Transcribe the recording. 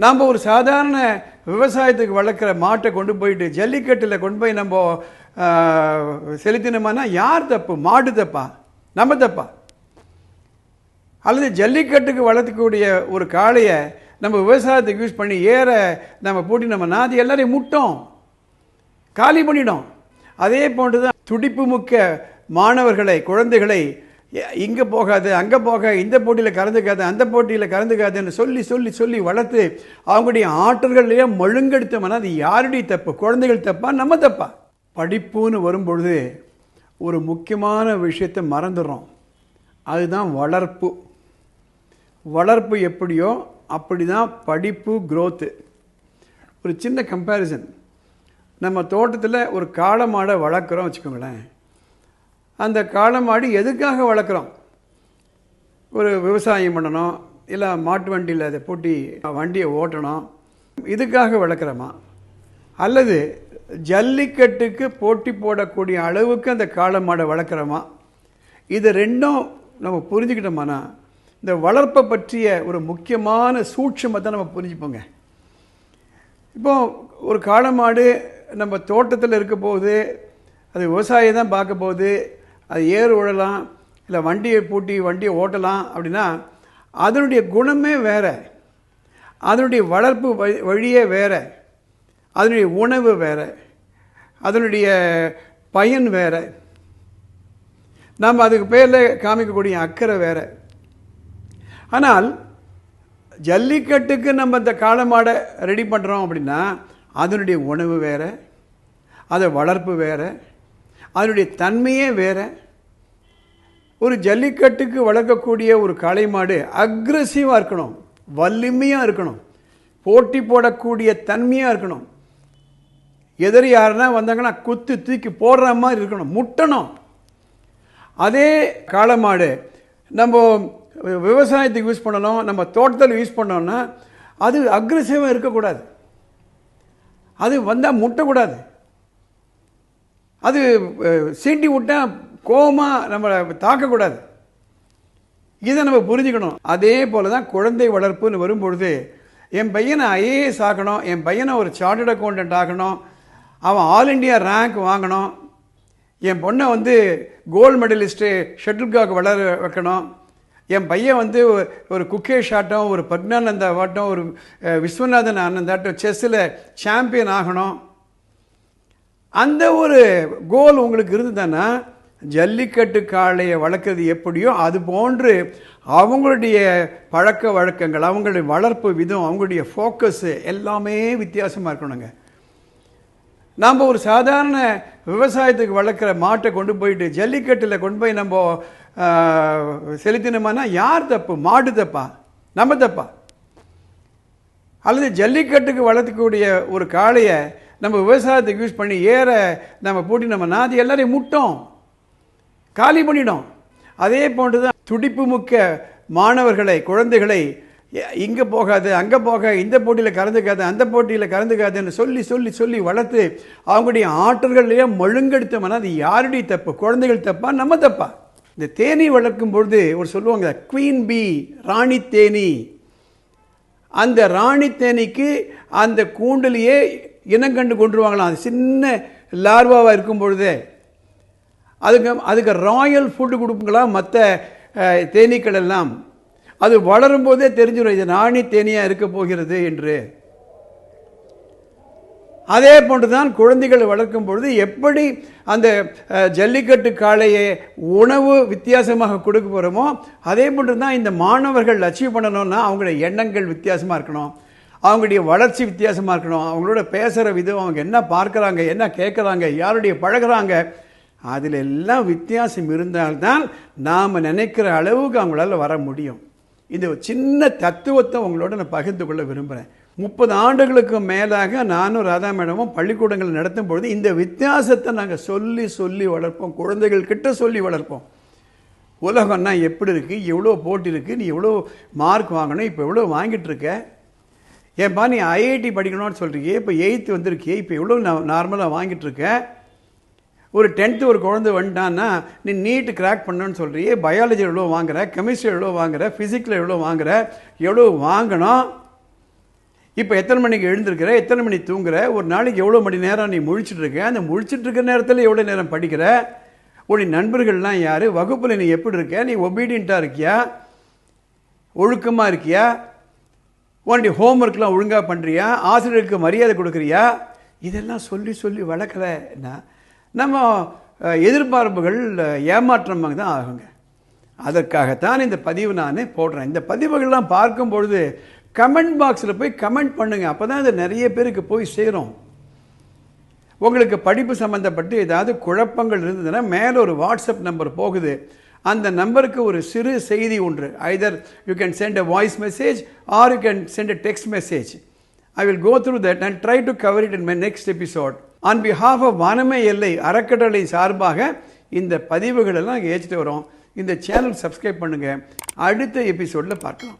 நாம் ஒரு சாதாரண விவசாயத்துக்கு வளர்க்குற மாட்டை கொண்டு போயிட்டு ஜல்லிக்கட்டில் கொண்டு போய் நம்ம செலுத்தினோம்னா யார் தப்பு? மாடு தப்பா? நம்ம தப்பா? அல்லது ஜல்லிக்கட்டுக்கு வளர்த்துக்கூடிய ஒரு காளையை நம்ம விவசாயத்துக்கு யூஸ் பண்ணி ஏற நம்ம பூட்டினோம்னா அது எல்லாரையும் முட்டோம், காலி பண்ணிடும். அதே போன்று தான் துடிப்பு முக்க மாணவர்களை, குழந்தைகளை இங்கே போகாது, அங்கே போக, இந்த போட்டியில் கலந்துக்காது, அந்த போட்டியில் கலந்துக்காதுன்னு சொல்லி சொல்லி சொல்லி வளர்த்து அவங்களுடைய ஆற்றல்களையே மழுங்கெடுத்தோம்னா அது யாருடைய தப்பு? குழந்தைகள் தப்பா, நம்ம தப்பா? படிப்புன்னு வரும்பொழுது ஒரு முக்கியமான விஷயத்தை மறந்துடுறோம். அதுதான் வளர்ப்பு. வளர்ப்பு எப்படியோ அப்படி தான் படிப்பு, க்ரோத்து. ஒரு சின்ன கம்பேரிசன். நம்ம தோட்டத்தில் ஒரு காளை மாடை வளர்க்குறோம் வச்சுக்கோங்களேன். அந்த காளை மாடு எதுக்காக வளர்க்குறோம்? ஒரு விவசாயம் பண்ணணும், இல்லை மாட்டு வண்டியில் அதை பூட்டி வண்டியை ஓட்டணும், இதுக்காக வளர்க்குறோமா? அல்லது ஜல்லிக்கட்டுக்கு போட்டி போடக்கூடிய அளவுக்கு அந்த காளை மாடை வளர்க்குறோமா? இது ரெண்டும் நம்ம புரிஞ்சுக்கிட்டோம்னா இந்த வளர்ப்பை பற்றிய ஒரு முக்கியமான சூட்சுமத்தை நம்ம புரிஞ்சுப்போங்க. இப்போது ஒரு காளை மாடு நம்ம தோட்டத்தில் இருக்க போகுது, அது விவசாயம் தான் பார்க்க போகுது, அது ஏர் உழலாம், இல்லை வண்டியை பூட்டி வண்டியை ஓட்டலாம் அப்படின்னா அதனுடைய குணமே வேறு, அதனுடைய வளர்ப்பு வழியே வேறு, அதனுடைய உணவு வேறு, அதனுடைய பயன் வேறு, நம்ம அதுக்கு பேரில் காமிக்கக்கூடிய அக்கறை வேறு. ஆனால் ஜல்லிக்கட்டுக்கு நம்ம இந்த காளை மாடை ரெடி பண்ணுறோம் அப்படின்னா அதனுடைய உணவு வேறு, அதை வளர்ப்பு வேறு, அதனுடைய தன்மையே வேறு. ஒரு ஜல்லிக்கட்டுக்கு வளர்க்கக்கூடிய ஒரு காளை மாடு அக்ரெசிவாக இருக்கணும், வலிமையாக இருக்கணும், போட்டி போடக்கூடிய தன்மையாக இருக்கணும். எதிரி யாருன்னா வந்தாங்கன்னா குத்து தூக்கி போடுற மாதிரி இருக்கணும், முட்டணும். அதே காளை மாடு நம்ம விவசாயத்துக்கு யூஸ் பண்ணணும், நம்ம தோட்டத்தில் யூஸ் பண்ணோம்னா அது அக்ரெசிவாக இருக்கக்கூடாது, அது வந்தால் முட்டக்கூடாது, அது சீண்டி விட்டால் கோபமாக நம்மளை தாக்கக்கூடாது. இதை நம்ம புரிஞ்சுக்கணும். அதே போல் தான் குழந்தை வளர்ப்புன்னு வரும்பொழுது என் பையனை ஐஏஎஸ் ஆக்கணும், என் பையனை ஒரு சார்ட்டர்ட் அக்கௌண்டன்ட் ஆகணும், அவன் ஆல் இண்டியா ரேங்க் வாங்கணும், என் பொண்ணை கோல்டு மெடலிஸ்ட்டு ஷட்டில்காக் வளர வைக்கணும், என் பையன் ஒரு குகேஷ் ஆட்டம், ஒரு பக்னானந்தா ஆட்டம், ஒரு விஸ்வநாதன் ஆனந்த் ஆட்டம் செஸ்ஸில் சாம்பியன் ஆகணும். அந்த ஒரு கோல் உங்களுக்கு இருந்ததுன்னா ஜல்லிக்கட்டு காளையை வளர்க்குறது எப்படியோ அது போன்று அவங்களுடைய பழக்க வழக்கங்கள், அவங்களுடைய வளர்ப்பு விதம், அவங்களுடைய ஃபோக்கஸு எல்லாமே வித்தியாசமாக இருக்கணுங்க. நாம் ஒரு சாதாரண விவசாயத்துக்கு வளர்க்குற மாட்டை கொண்டு போயிட்டு ஜல்லிக்கட்டில் கொண்டு போய் நம்ம செலுத்தினோம்னா யார் தப்பு? மாடு தப்பா? நம்ம தப்பா? அல்லது ஜல்லிக்கட்டுக்கு வளர்த்துக்கூடிய ஒரு காளையை நம்ம விவசாயத்துக்கு யூஸ் பண்ணி ஏற நம்ம பூட்டினோம்னா அது எல்லாரையும் முட்டோம், காலி பண்ணிடும். அதே போன்று தான் துடிப்பு முக்க மாணவர்களை, குழந்தைகளை இங்கே போகாது, அங்கே போக, இந்த போட்டியில் கலந்துக்காது, அந்த போட்டியில் கலந்துக்காதுன்னு சொல்லி சொல்லி சொல்லி வளர்த்து அவங்களுடைய ஆற்றல்களையே மழுங்கெடுத்தோம்னா அது யாருடைய தப்பு? குழந்தைகள் தப்பா, நம்ம தப்பா? இந்த தேனீ வளர்க்கும் பொழுது ஒரு சொல்லுவாங்க குவீன் பீ, ராணி தேனி. அந்த ராணி தேனிக்கு அந்த கூண்டிலேயே இனங்கண்டு கொண்டுருவாங்களாம். அது சின்ன லார்வாவாக இருக்கும் பொழுதே அதுக்கு ராயல் ஃபுட்டு கொடுப்புங்களா மற்ற தேனீக்கள் எல்லாம். அது வளரும் போதே தெரிஞ்சிடும் இது ராணி தேனியாக இருக்க போகிறது என்று. அதே போன்று தான் குழந்தைகளை வளர்க்கும் பொழுது எப்படி அந்த ஜல்லிக்கட்டு காளையை உணவு வித்தியாசமாக கொடுக்க போகிறோமோ அதே போன்று தான் இந்த மாணவர்கள் அச்சீவ் பண்ணணும்னா அவங்களுடைய எண்ணங்கள் வித்தியாசமாக இருக்கணும், அவங்களுடைய வளர்ச்சி வித்தியாசமாக இருக்கணும், அவங்களோட பேசுகிற விதம், அவங்க என்ன பார்க்குறாங்க, என்ன கேட்குறாங்க, யாருடைய பழகிறாங்க, அதில் எல்லாம் வித்தியாசம் இருந்தால்தான் நாம் நினைக்கிற அளவுக்கு அவங்களால வர முடியும். இந்த சின்ன தத்துவத்தை உங்களோட நான் பகிர்ந்து கொள்ள விரும்புகிறேன். 30 ஆண்டுகளுக்கு மேலாக நானும் ராதா மேடமும் பள்ளிக்கூடங்கள் நடத்தும் பொழுது இந்த வித்தியாசத்தை நாங்கள் சொல்லி சொல்லி வளர்ப்போம், குழந்தைகள் கிட்ட சொல்லி வளர்ப்போம். உலகம்னா எப்படி இருக்குது, எவ்வளோ போட்டி இருக்குது, நீ எவ்வளோ மார்க் வாங்கணும், இப்போ எவ்வளோ வாங்கிட்டு இருக்க, ஏன்பா நீ ஐஐடி படிக்கணும்னு சொல்கிறீங்க, இப்போ 8th வந்திருக்கியே, இப்போ எவ்வளோ நார்மலாக வாங்கிட்டு இருக்க, ஒரு 10th ஒரு குழந்தை வந்துட்டான்னா நீ நீட்டு கிராக் பண்ணணும்னு சொல்கிறியே, பயாலஜி எவ்வளோ வாங்குற, கெமிஸ்ட்ரி எவ்வளோ வாங்குற, ஃபிசிக்ஸில் எவ்வளோ வாங்குற, எவ்வளோ வாங்கணும், இப்போ எத்தனை மணிக்கு எழுந்திருக்கிற, எத்தனை மணி தூங்குற, ஒரு நாளைக்கு எவ்வளோ மணி நேரம் நீ முழிச்சிட்டு இருக்க, அந்த முழிச்சிட்டு இருக்க நேரத்தில் எவ்வளோ நேரம் படிக்கிற, உன்னுடைய நண்பர்கள்லாம் யார், வகுப்பில் நீ எப்படி இருக்க, நீ ஒபீடியண்ட்டாக இருக்கியா, ஒழுக்கமாக இருக்கியா, உன்னுடைய ஹோம்ஒர்க்லாம் ஒழுங்காக பண்ணுறியா, ஆசிரியருக்கு மரியாதை கொடுக்குறியா, இதெல்லாம் சொல்லி சொல்லி வளர்க்கலைன்னா நம்ம எதிர்பார்ப்புகள் ஏமாற்றமாக தான் ஆகுங்க. அதற்காகத்தான் இந்த பதிவு நான் போடுறேன். இந்த பதிவுகள்லாம் பார்க்கும்பொழுது கமெண்ட் பாக்ஸில் போய் கமெண்ட் பண்ணுங்கள். அப்போ தான் இது நிறைய பேருக்கு போய் சேரும். உங்களுக்கு படிப்பு சம்மந்தப்பட்டு ஏதாவது குழப்பங்கள் இருந்ததுன்னா மேலே ஒரு வாட்ஸ்அப் நம்பர் போகுது. அந்த நம்பருக்கு ஒரு சிறு செய்தி ஒன்று, either you can send a voice message or you can send a text message. I will go through that and try to cover it in my next episode. On behalf of வானமே எல்லை அறக்கட்டளை சார்பாக இந்த பதிவுகள் எல்லாம் ஏற்றிட்டு வரோம். இந்த channel subscribe பண்ணுங்கள். அடுத்த எபிசோடில் பார்க்கலாம்.